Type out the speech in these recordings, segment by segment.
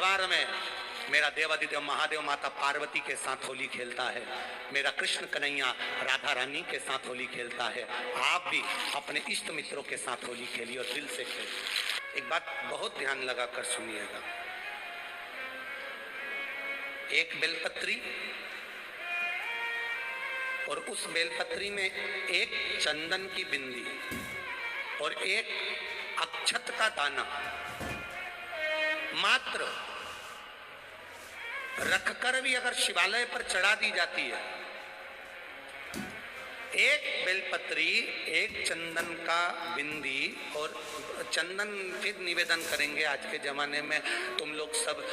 दरबार में मेरा देवादिदेव महादेव माता पार्वती के साथ होली खेलता है, मेरा कृष्ण कन्हैया राधा रानी के साथ होली खेलता है। आप भी अपने इष्ट मित्रों के साथ होली खेलिए और दिल से खेलिए। एक बात बहुत ध्यान लगाकर सुनिएगा, एक बेलपत्री और उस बेलपत्री में एक चंदन की बिंदी और एक अक्षत का दाना मात्र रखकर भी अगर शिवालय पर चढ़ा दी जाती है, एक बेलपत्री, एक चंदन का बिंदी और चंदन फिर निवेदन करेंगे। आज के जमाने में तुम लोग सब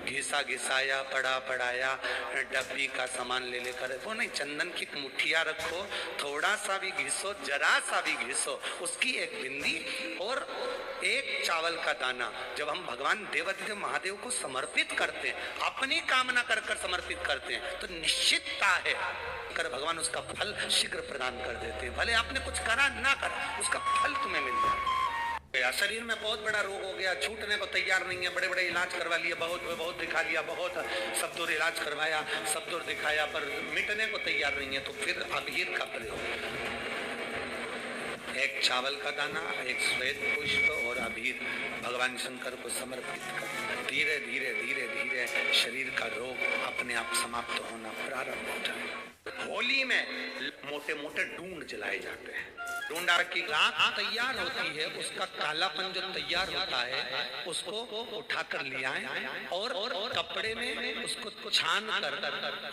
घिसा घिसाया पड़ा पड़ाया डब्बी का सामान ले लेकर, वो नहीं, चंदन की मुठिया रखो, थोड़ा सा भी घिसो, जरा सा भी घिसो, उसकी एक बिंदी और एक चावल का दाना जब हम भगवान देवादिदेव महादेव को समर्पित करते हैं, अपनी कामना कर कर समर्पित करते हैं, तो निश्चितता है कर भगवान उसका फल शीघ्र प्रदान कर देते हैं। भले आपने कुछ करा ना करा, उसका फल तुम्हें मिल जाए। शरीर में बहुत बड़ा रोग हो गया, छूटने को तैयार नहीं है, बड़े बड़े इलाज करवा लिए, बहुत दिखा लिया, बहुत सब दूर इलाज करवाया, सब दूर दिखाया, पर मिटने को तैयार नहीं है, तो फिर अबीर का प्रयोग, एक चावल का दाना, एक श्वेत पुष्प और अबीर भगवान शंकर को समर्पित कर धीरे धीरे धीरे धीरे शरीर का रोग अपने आप समाप्त होना प्रारंभ हो जाए। होली में मोटे मोटे डूंड जलाए जाते हैं। डूंडा की राख तैयार होती है, उसका कालापन जो तैयार होता है उसको उठाकर ले आए और कपड़े में उसको छान कर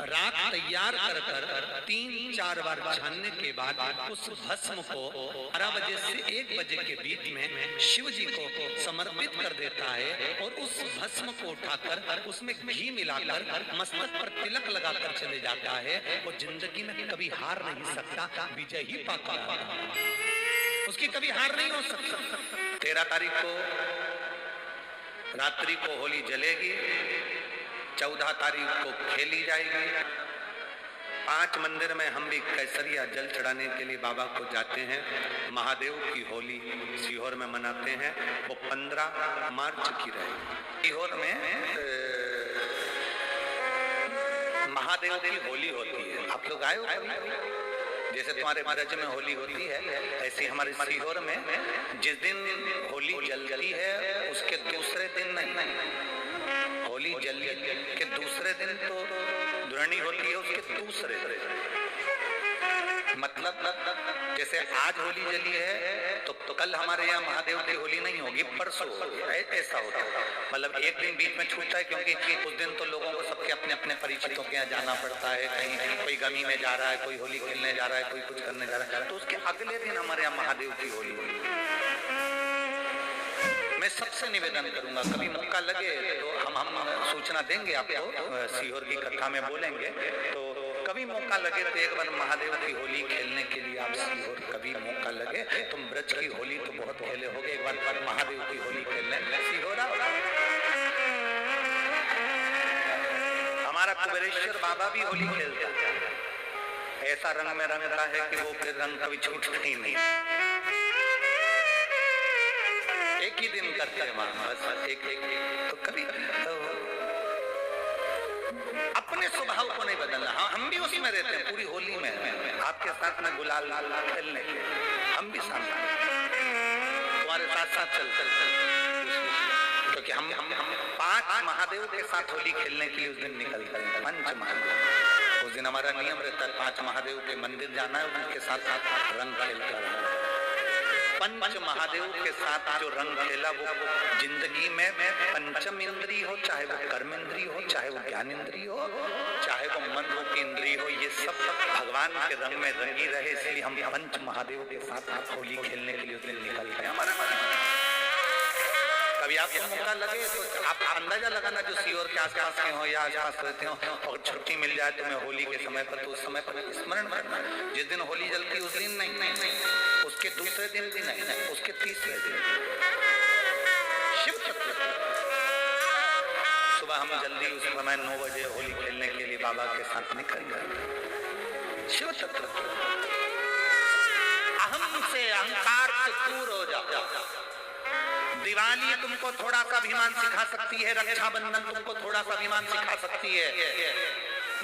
राख तैयार कर 3-4 बार छानने के बाद उस भस्म को 12 बजे से 1 बजे के बीच में शिव जी को समर्पित कर देता है और उस भस्म को उठाकर उसमें घी मिलाकर मस्तक पर तिलक लगाकर चले जाता है। वो जिंदगी में कभी हार नहीं सकता, विजय ही पाता, उसकी कभी हार नहीं हो सकता। 13 तारीख को रात्रि को होली जलेगी, 14 तारीख को खेली जाएगी। 5 मंदिर में हम भी केसरिया जल चढ़ाने के लिए बाबा को जाते हैं। महादेव की होली सीहोर में मनाते हैं, वो 15 मार्च की रहेगी। सीहोर में महादेव की होली होती है, आप लोग आए हो? जैसे तुम्हारे ब्रज में होली होती है, ऐसे हमारे सीहोर में जिस दिन होली जलती है उसके दूसरे दिन नहीं, होली जल के दूसरे दिन तो दुरणी होती है, उसके दूसरे मतलब जैसे आज होली जली है तो कल हमारे यहाँ महादेव की होली नहीं होगी, परसों ऐसा होता है। मतलब एक दिन बीच में छूटता है, क्योंकि उस दिन तो लोगों को सबके अपने अपने परिचितों के यहाँ जाना पड़ता है, कहीं कोई गमी में जा रहा है, कोई होली खेलने जा रहा है, कोई कुछ करने जा रहा है, तो उसके अगले दिन हमारे यहाँ महादेव की होली होगी। मैं सबसे निवेदन करूंगा, कभी मौका लगे तो हम सूचना देंगे आपको, सीहोर की कथा में बोलेंगे, तो कभी मौका लगे तो एक बार महादेव की होली खेलने के लिए आप सीहोर कभी मौका लगे, तुम ब्रज की होली तो बहुत खेले होगे, एक बार महादेव की होली खेलने सीहोर। हमारा कुबेरेश्वर बाबा भी होली खेलता है, ऐसा रंग में रंगता है कि वो फिर रंग कभी छूटता ही नहीं। एक ही दिन करते हैं बस, एक तो कभी अपने स्वभाव को नहीं बदलना। हाँ, हम भी उसमें रहते हैं, पूरी होली में आपके साथ में गुलाल खेलने के हम भी साथ तुम्हारे साथ चलते, क्योंकि हम 5 महादेव के साथ होली खेलने के लिए उस दिन निकलते हैं। 5 महादेव, उस दिन हमारा नियम रहता है 5 महादेव के मंदिर जाना है, उनके साथ रंग खेलकर। 5 महादेव के साथ जो रंग खेला वो जिंदगी में पंचम इंद्री हो, चाहे वो कर्म इंद्री हो, चाहे वो ज्ञान इंद्री हो, चाहे वो मन रूपी इंद्री हो, ये सब भगवान के रंग में रंगी रहे, इसलिए हम 5 महादेव के साथ होली खेलने के लिए उस दिन निकलते हैं। हमारे कभी आपको मौका लगे तो आप अंदाजा लगाना, जो सीहोर के आसपास के हो या आसपास रहते हो, और छुट्टी मिल जाए तुम्हें होली के समय पर, तो उस समय पर स्मरण करना, जिस दिन होली जलती उस दिन नहीं, उसके दूसरे दिन भी नहीं, उसके तीसरे दिन शिव चतुर्थी सुबह हम जल्दी उस समय 9 बजे होली खेलने के लिए बाबा के साथ निकल गए। शिव चतुर्थी अहम से अहंकार से दूर हो जाओ, दिवाली तुमको थोड़ा सा अभिमान सिखा सकती है, रक्षाबंधन तुमको थोड़ा सा अभिमान सिखा सकती है,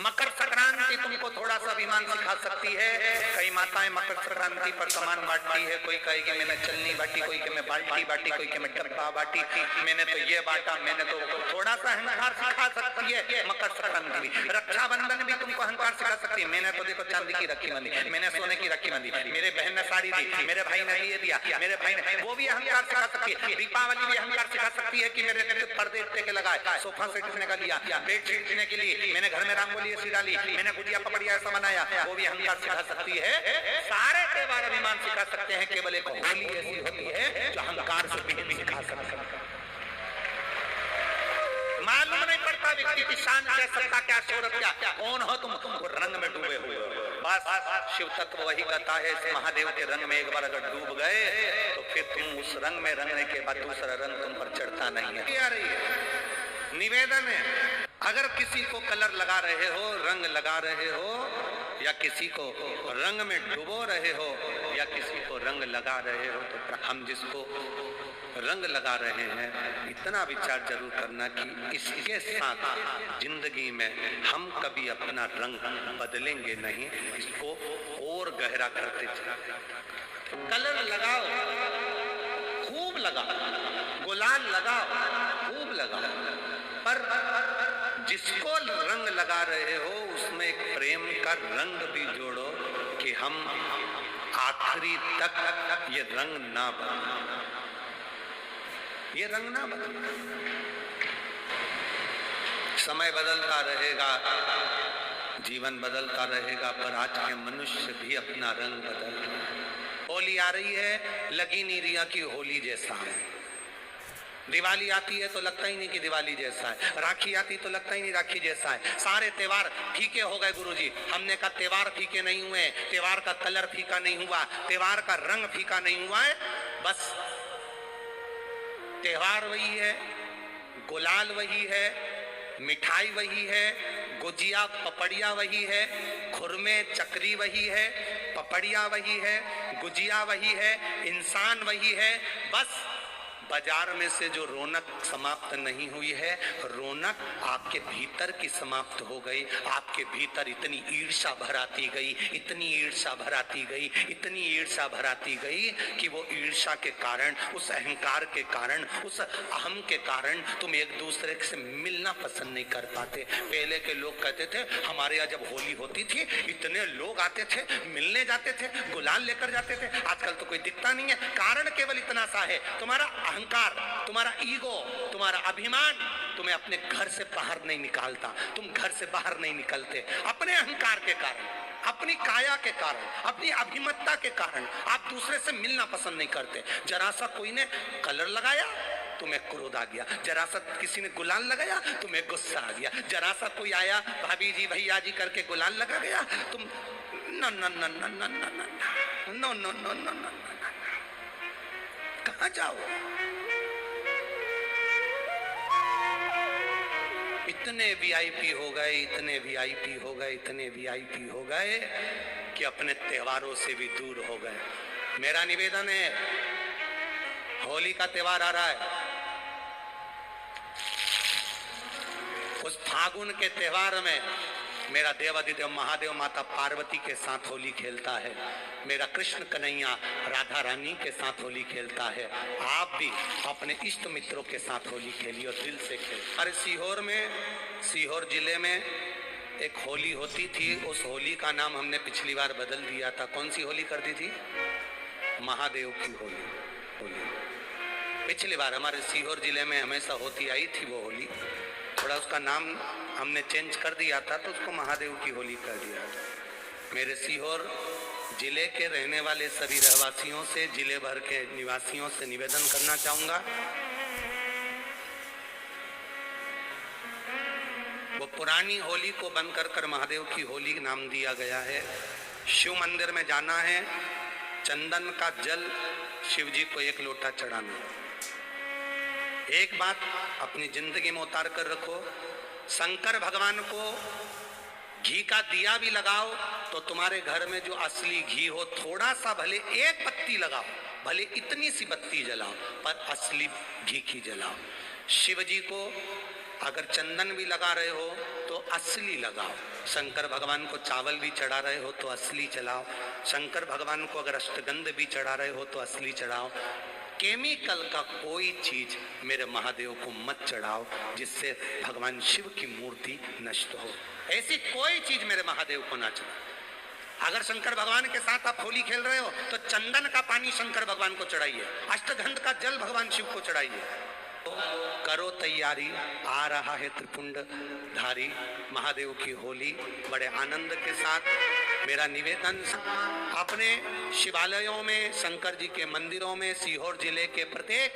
मकर संक्रांति तुमको थोड़ा सा अभिमान सिखा सकती है। कई माताएं मकर संक्रांति पर सामान बांटती है, कोई कहेगी मैंने चलनी बांटी, कोई के मैं बाल्टी बांटी, कोई के मैं डब्बा बांटी, मैंने तो ये बांटा, मैंने तो थोड़ा सा अहंकार सिखा सकती है मकर संक्रांति भी। रक्षाबंधन भी तुमको अहंकार सिखा सकती है, मैंने तो देखो चांदी की राखी बांधी, मैंने सोने की राखी बांधी, मेरे बहन ने साड़ी दी, मेरे भाई ने ये दिया, मेरे भाई ने, वो भी अहंकार सिखा सकती है। दीपावली भी अहंकार सिखा सकती है कि मेरे पर्दे के लगाए, सोफा सेट किसने का लिया, बेड शीट किसने के लिए, मैंने घर में रंगोली ऐसी डाली, मैंने गुजिया पपड़िया ऐसा बनाया, वो भी अहंकार सिखा सकती है। सारे त्योहार अभिमान सिखा सकते हैं, केवल एक होली ऐसी होती है जो अहंकार से भी सिखा सकती है। मालूम नहीं पड़ता व्यक्ति की शान क्या, सत्ता क्या, शोहरत क्या, कौन हो तुम, रंग में डूबे हुए हो। बस शिव तत्व वही कहता है, इस महादेव के रंग में एक बार अगर डूब गए तो फिर तुम उस रंग में रंगने के बाद दूसरा रंग तुम पर चढ़ता नहीं है। क्या रही है निवेदन है, अगर किसी को कलर लगा रहे हो, रंग लगा रहे हो, या किसी को रंग में डुबो रहे हो, या किसी को रंग लगा रहे हो, तो हम जिसको रंग लगा रहे हैं इतना विचार जरूर करना कि इसके साथ जिंदगी में हम कभी अपना रंग बदलेंगे नहीं, इसको और गहरा करते चलें। कलर लगाओ, खूब लगाओ, गुलाल लगाओ, खूब लगाओ, पर जिसको रंग लगा रहे हो उसमें एक प्रेम का रंग भी जोड़ो कि हम आखिरी तक ये रंग ना बदले, ये रंग ना बदले। समय बदलता रहेगा, जीवन बदलता रहेगा, पर आज के मनुष्य भी अपना रंग बदल। होली आ रही है, लगी नहीं रिया की होली जैसा है। दिवाली आती है तो लगता ही नहीं कि दिवाली जैसा है, राखी आती तो लगता ही नहीं राखी जैसा है। सारे त्योहार फीके हो गए गुरुजी। हमने कहा त्योहार फीके नहीं हुए, त्योहार का कलर फीका नहीं हुआ, त्योहार का रंग फीका नहीं हुआ है, बस त्योहार वही है, गुलाल वही है, मिठाई वही है, गुजिया पपड़िया वही है, खुरमे चकरी वही है, पपड़िया वही है, गुजिया वही है, इंसान वही है। बस बाजार में से जो रौनक समाप्त नहीं हुई है, रौनक आपके भीतर की समाप्त हो गई। आपके भीतर इतनी ईर्ष्या भराती गई, इतनी ईर्ष्या भराती गई, इतनी ईर्ष्या भराती गई कि वो ईर्ष्या के कारण, उस अहंकार के कारण, उस अहम के कारण तुम एक दूसरे से मिलना पसंद नहीं कर पाते। पहले के लोग कहते थे हमारे यहाँ जब होली होती थी इतने लोग आते थे, मिलने जाते थे, गुलाल लेकर जाते थे। आजकल तो कोई दिखता नहीं है। कारण केवल इतना सा है, तुम्हारा अहंकार, तुम्हारा ईगो, तुम्हारा अभिमान तुम्हें अपने घर से बाहर नहीं निकालता। तुम घर से बाहर नहीं निकलते अपने अहंकार के कारण, अपनी काया के कारण, अपनी अभिमतता के कारण आप दूसरे से मिलना पसंद नहीं करते। जरा सा कोई ने कलर लगाया तुम्हें क्रोध आ गया, जरा सा किसी ने गुलाल लगाया तुम्हें गुस्सा आ गया, जरा सा कोई आया भाभी जी भैया जी करके गुलाल लगा गया तुम न न न न न न न न न न न। कहाँ जाओ? इतने वीआईपी हो गए, इतने वीआईपी हो गए, इतने वीआईपी हो गए कि अपने त्योहारों से भी दूर हो गए। मेरा निवेदन है, होली का त्योहार आ रहा है, उस फागुन के त्योहार में मेरा देवाधिदेव महादेव माता पार्वती के साथ होली खेलता है, मेरा कृष्ण कन्हैया राधा रानी के साथ होली खेलता है। आप भी अपने इष्ट मित्रों के साथ होली खेलिए और दिल से खेलिए। अरे सीहोर जिले में एक होली होती थी, उस होली का नाम हमने पिछली बार बदल दिया था। कौन सी होली कर दी थी? महादेव की होली। पिछली बार हमारे सीहोर जिले में हमेशा होती आई थी वो होली, थोड़ा उसका नाम हमने चेंज कर दिया था तो उसको महादेव की होली कर दिया था। मेरे सीहोर जिले के रहने वाले सभी रहवासियों से, जिले भर के निवासियों से निवेदन करना चाहूंगा, वो पुरानी होली को बंद कर महादेव की होली नाम दिया गया है। शिव मंदिर में जाना है, चंदन का जल शिव जी को 1 लोटा चढ़ाना। एक बात अपनी जिंदगी में उतार कर रखो, शंकर भगवान को घी का दिया भी लगाओ तो तुम्हारे घर में जो असली घी हो, थोड़ा सा भले 1 पत्ती लगाओ, भले इतनी सी बत्ती जलाओ पर असली घी की जलाओ। शिव जी को अगर चंदन भी लगा रहे हो तो असली लगाओ। शंकर भगवान को चावल भी चढ़ा रहे हो तो असली चढ़ाओ। शंकर भगवान को अगर अष्टगंध भी चढ़ा रहे हो तो असली चढ़ाओ। केमिकल का कोई चीज मेरे महादेव को मत चढ़ाओ जिससे भगवान शिव की मूर्ति नष्ट हो। ऐसी कोई चीज मेरे महादेव को ना चढ़ाओ। अगर शंकर भगवान के साथ आप होली खेल रहे हो तो चंदन का पानी शंकर भगवान को चढ़ाइए, अष्टगंध का जल भगवान शिव को चढ़ाइए। तो करो तैयारी, आ रहा है त्रिपुंड धारी महादेव की होली। बड़े आनंद के साथ मेरा निवेदन, अपने शिवालयों में, शंकर जी के मंदिरों में, सीहोर जिले के प्रत्येक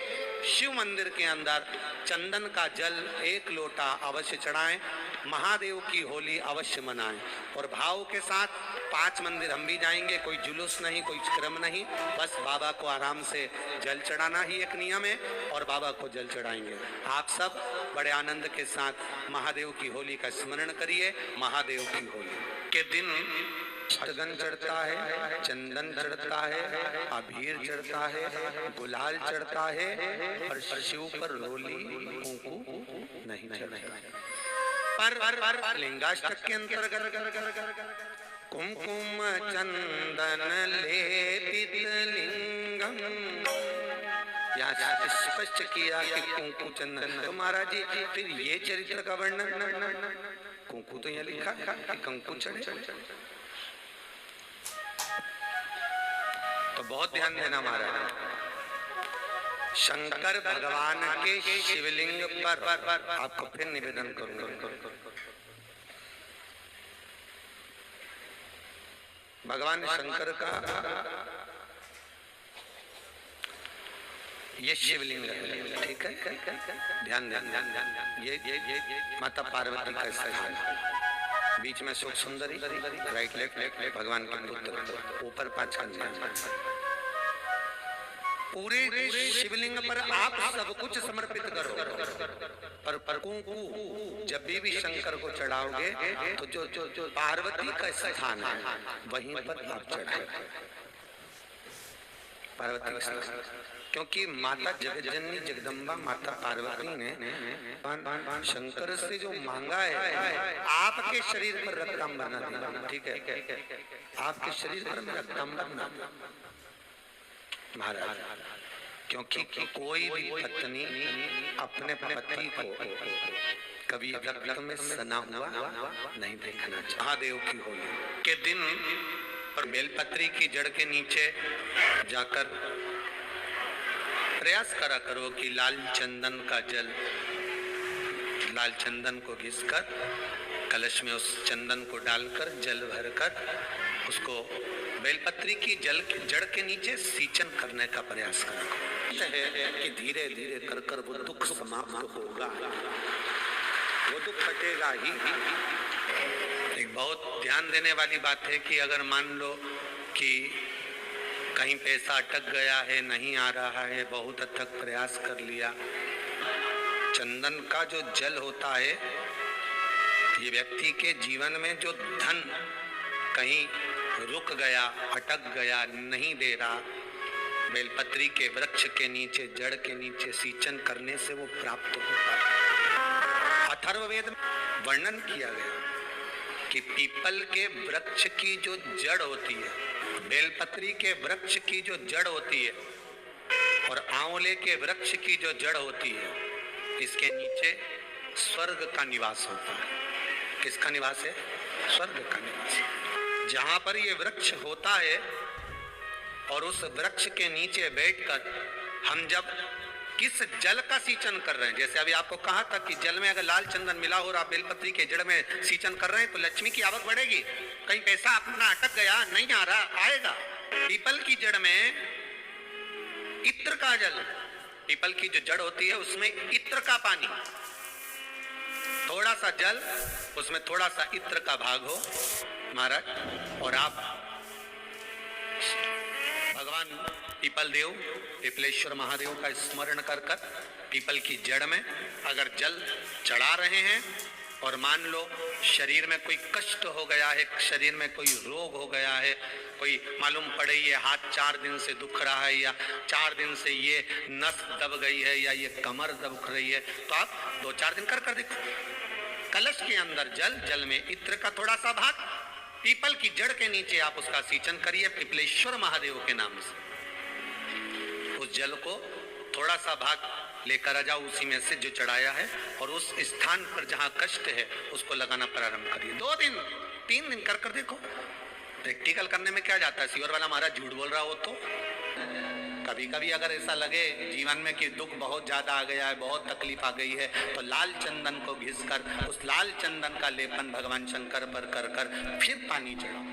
शिव मंदिर के अंदर चंदन का जल 1 लोटा अवश्य चढ़ाएं। महादेव की होली अवश्य मनाएं और भाव के साथ 5 मंदिर हम भी जाएंगे। कोई जुलूस नहीं, कोई क्रम नहीं, बस बाबा को आराम से जल चढ़ाना ही एक नियम है और बाबा को जल चढ़ाएंगे। आप सब बड़े आनंद के साथ महादेव की होली का स्मरण करिए। महादेव की होली के दिन अष्टगंध चढ़ता है, चंदन चढ़ता है, अबीर चढ़ता है, गुलाल चढ़ता है और शिव पर रोली कुंकू नहीं चढ़ता है। पर लिंगाष्टक के अंतर्गत कुमकुम चंदन लेपित लिंगम, यहाँ स्पष्ट किया कि कुंकु चंदन। तो महाराज जी फिर ये चरित्र का वर्णन, कुंकु तो यहाँ लिखा कि कंकु चढ़े, तो बहुत ध्यान देना महाराज। शंकर भगवान के शिवलिंग पर आपको फिर निवेदन करूंगा, भगवान शंकर का ये शिवलिंग है, ठीक है, ध्यान ध्यान। ये माता पार्वती का स्थान, बीच में सुख सुंदरी, राइट लेफ्ट भगवान के पुत्र, ऊपर 5 कन्या। पूरे शिवलिंग पर आप सब कुछ समर्पित करो, पर कुंकु जब भी शंकर को चढ़ाओगे तो जो पार्वती का स्थान है वहीं पर आप चढ़ाओ पार्वती का स्थान। क्योंकि माता जगज्जननी जगदम्बा माता पार्वती ने शंकर से जो मांगा है, आपके शरीर पर रक्तांबर ना, ठीक है, आपके शरीर पर रक्तांबर ना महाराज। क्योंकि कोई भी पत्नी अपने पति को कभी रक्त में सना हुआ नहीं देखना चाहिए। महादेव की होली के दिन और बेलपत्री की जड़ के नीचे जाकर प्रयास करा करो कि लाल चंदन का जल, लाल चंदन को घिसकर कलश में उस चंदन को डालकर जल भरकर उसको बेलपत्री की जड़ के नीचे सींचन करने का प्रयास करो। है कि धीरे धीरे कर कर वो दुख समाप्त होगा, वो दुख हटेगा ही। एक बहुत ध्यान देने वाली बात है कि अगर मान लो कि कहीं पैसा अटक गया है, नहीं आ रहा है, बहुत अथक प्रयास कर लिया, चंदन का जो जल होता है ये व्यक्ति के जीवन में जो धन कहीं रुक गया, अटक गया, नहीं दे रहा, बेलपत्री के वृक्ष के नीचे, जड़ के नीचे सींचन करने से वो प्राप्त होता है। अथर्ववेद में वर्णन किया गया कि पीपल के वृक्ष की जो जड़ होती है, बेलपत्री के वृक्ष की जो जड़ होती है और आंवले के वृक्ष की जो जड़ होती है, इसके नीचे स्वर्ग का निवास होता है। किसका निवास है? स्वर्ग का निवास। जहां पर ये वृक्ष होता है और उस वृक्ष के नीचे बैठकर हम जब किस जल का सींचन कर रहे हैं, जैसे अभी आपको कहा था कि जल में अगर लाल चंदन मिला हो और आप बेलपत्री के जड़ में सींचन कर रहे हैं तो लक्ष्मी की आवक बढ़ेगी। कहीं पैसा अपना अटक गया, नहीं आ रहा, आएगा। पीपल की जड़ में इत्र का जल, पीपल की जो जड़ होती है उसमें इत्र का पानी, थोड़ा सा जल, उसमें थोड़ा सा इत्र का भाग हो महाराज, और आप भगवान पीपल देव, पीपलेश्वर महादेव का स्मरण कर कर पीपल की जड़ में अगर जल चढ़ा रहे हैं और मान लो शरीर में कोई कष्ट हो गया है, शरीर में कोई रोग हो गया है, कोई मालूम पड़े ये हाथ 4 दिन से दुख रहा है, या 4 दिन से ये नस दब गई है, या ये कमर दब रही है, तो आप 2-4 दिन कर देखो। कलश के अंदर जल में इत्र का थोड़ा सा भाग, पीपल की जड़ के नीचे आप उसका सिंचन करिए पिपलेश्वर महादेव के नाम से। उस जल को थोड़ा सा भाग लेकर आ जाओ, उसी में से जो चढ़ाया है, और उस स्थान पर जहां कष्ट है उसको लगाना प्रारंभ करिए। 2 दिन 3 दिन कर देखो। प्रैक्टिकल करने में क्या जाता है, सीवर वाला महाराज झूठ बोल रहा हो तो कभी कभी अगर ऐसा लगे जीवन में कि दुख बहुत ज्यादा आ गया है, बहुत तकलीफ आ गई है, तो लाल चंदन को घिसकर उस लाल चंदन का लेपन भगवान शंकर पर कर फिर पानी चढ़ाओ।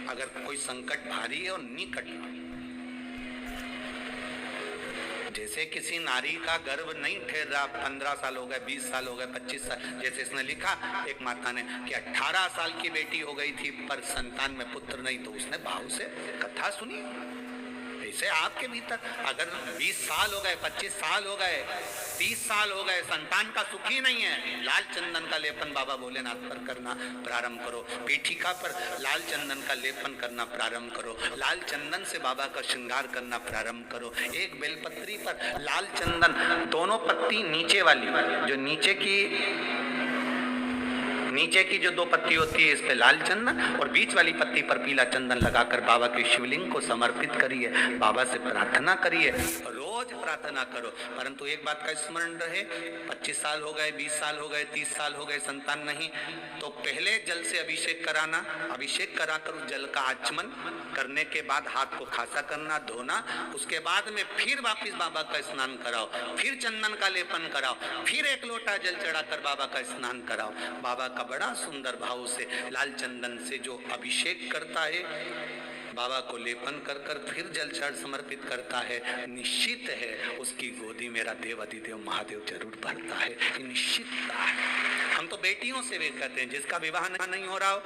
अगर कोई संकट भारी है और निकट, जैसे किसी नारी का गर्भ नहीं ठहर रहा, 15 साल हो गए, 20 साल हो गए, 25 साल, जैसे इसने लिखा एक माता ने कि 18 साल की बेटी हो गई थी पर संतान में पुत्र नहीं, तो उसने भाव से कथा सुनी। ऐसे आपके भीतर अगर 20 साल हो गए, 25 साल हो गए, 30 साल हो गए, संतान का सुख ही नहीं है, लाल चंदन का लेपन बाबा भोलेनाथ पर करना प्रारंभ करो। पीठिका पर लाल चंदन का लेपन करना प्रारंभ करो, लाल चंदन से बाबा का श्रृंगार करना प्रारंभ करो। एक बेलपत्री पर लाल चंदन, दोनों पत्ती नीचे वाली, जो नीचे की जो 2 पत्ती होती है इस पे लाल चंदन, और बीच वाली पत्ती पर पीला चंदन लगाकर बाबा के शिवलिंग को समर्पित करिए, बाबा से प्रार्थना करिए, रोज प्रार्थना करो। परंतु एक बात का स्मरण रहे, 25 साल हो गए, 20 साल हो गए, 30 साल हो गए, संतान नहीं, तो पहले जल से अभिषेक कराना, अभिषेक कराकर उस जल का आचमन करने के बाद हाथ को खासा करना, धोना, उसके बाद में फिर वापिस बाबा का स्नान कराओ, फिर चंदन का लेपन कराओ, फिर 1 लोटा जल चढ़ाकर बाबा का स्नान कराओ। बाबा का बड़ा सुंदर भाव से लाल चंदन से जो अभिषेक करता है, बाबा को लेपन कर फिर जल चढ़ समर्पित करता है, निश्चित है उसकी गोदी मेरा देव अधिदेव महादेव जरूर भरता है, निश्चितता है। हम तो बेटियों से भी कहते हैं, जिसका विवाह नहीं हो रहा हो,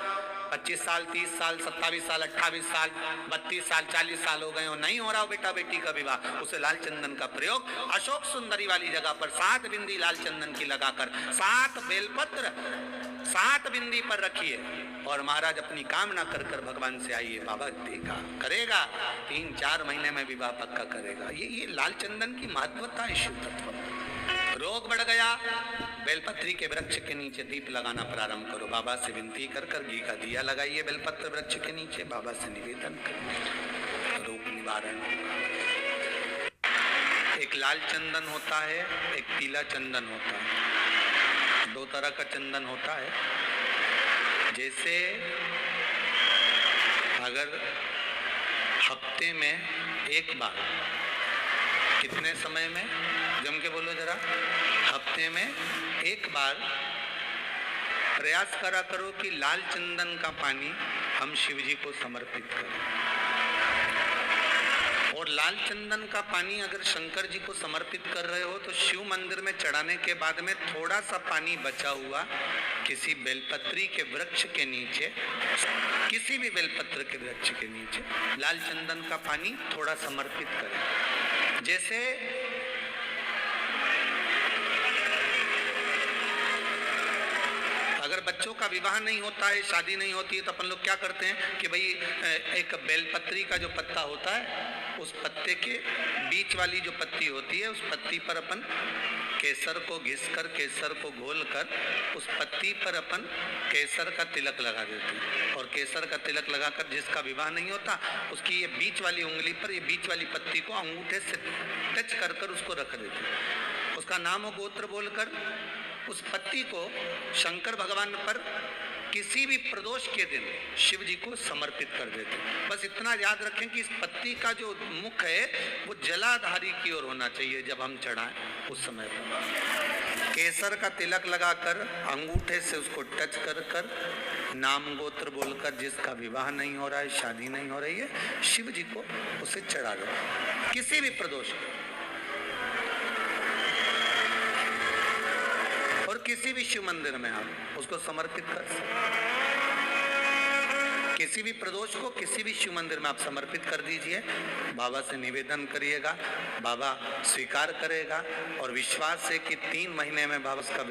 25 साल, 30 साल, 27 साल, 28 साल, 32 साल, 40 साल हो गए हो, नहीं हो रहा हो बेटा बेटी का विवाह, उसे लाल चंदन का प्रयोग अशोक सुंदरी वाली जगह पर 7 बिंदी लाल चंदन की लगाकर 7 बेलपत्र 7 बिंदी पर रखिए, और महाराज अपनी कामना कर भगवान से आइए, बाबा देगा, करेगा, 3-4 महीने में विवाह पक्का करेगा। ये लाल चंदन की महत्वता है, शुद्ध तत्व। रोग बढ़ गया, बेलपत्री के वृक्ष के नीचे दीप लगाना प्रारंभ करो, बाबा से विनती कर घी का दिया लगाइए बेलपत्र वृक्ष के नीचे, बाबा से निवेदन करिए, रोग निवारण। एक लाल चंदन होता है, एक पीला चंदन होता है, 2 तरह का चंदन होता है। जैसे अगर हफ्ते में 1 बार, कितने समय में, जम के बोलो जरा, हफ्ते में 1 बार प्रयास करा करो कि लाल चंदन का पानी हम शिव जी को समर्पित करें। और लाल चंदन का पानी अगर शंकर जी को समर्पित कर रहे हो तो शिव मंदिर में चढ़ाने के बाद में थोड़ा सा पानी बचा हुआ किसी बेलपत्री के वृक्ष के नीचे, किसी भी बेलपत्र के वृक्ष के नीचे लाल चंदन का पानी थोड़ा समर्पित करें। जैसे अगर बच्चों का विवाह नहीं होता है, शादी नहीं होती है, तो अपन लोग क्या करते हैं कि भाई एक बेलपत्री का जो पत्ता होता है, उस पत्ते के बीच वाली जो पत्ती होती है, उस पत्ती पर अपन केसर को घिसकर, केसर को घोलकर उस पत्ती पर अपन केसर का तिलक लगा देते हैं। और केसर का तिलक लगाकर जिसका विवाह नहीं होता, उसकी ये बीच वाली उंगली पर, ये बीच वाली पत्ती को अंगूठे से टच कर उसको रख देते हैं। उसका नाम हो गोत्र बोलकर उस पत्ती को शंकर भगवान पर किसी भी प्रदोष के दिन शिव जी को समर्पित कर देते हैं। बस इतना याद रखें कि इस पत्ती का जो मुख है वो जलाधारी की ओर होना चाहिए जब हम चढ़ाएं उस समय पर। केसर का तिलक लगाकर अंगूठे से उसको टच कर नाम गोत्र बोलकर, जिसका विवाह नहीं हो रहा है, शादी नहीं हो रही है, शिव जी को उसे चढ़ा दो किसी भी प्रदोष को। और किसी भी शिव मंदिर में आप उसको समर्पित कर सकते, किसी भी प्रदोष को किसी भी शिव मंदिर में आप समर्पित कर दीजिए, बाबा से निवेदन करिएगा, बाबा स्वीकार करेगा। और विश्वास है कि 3 महीने में बाबा उसका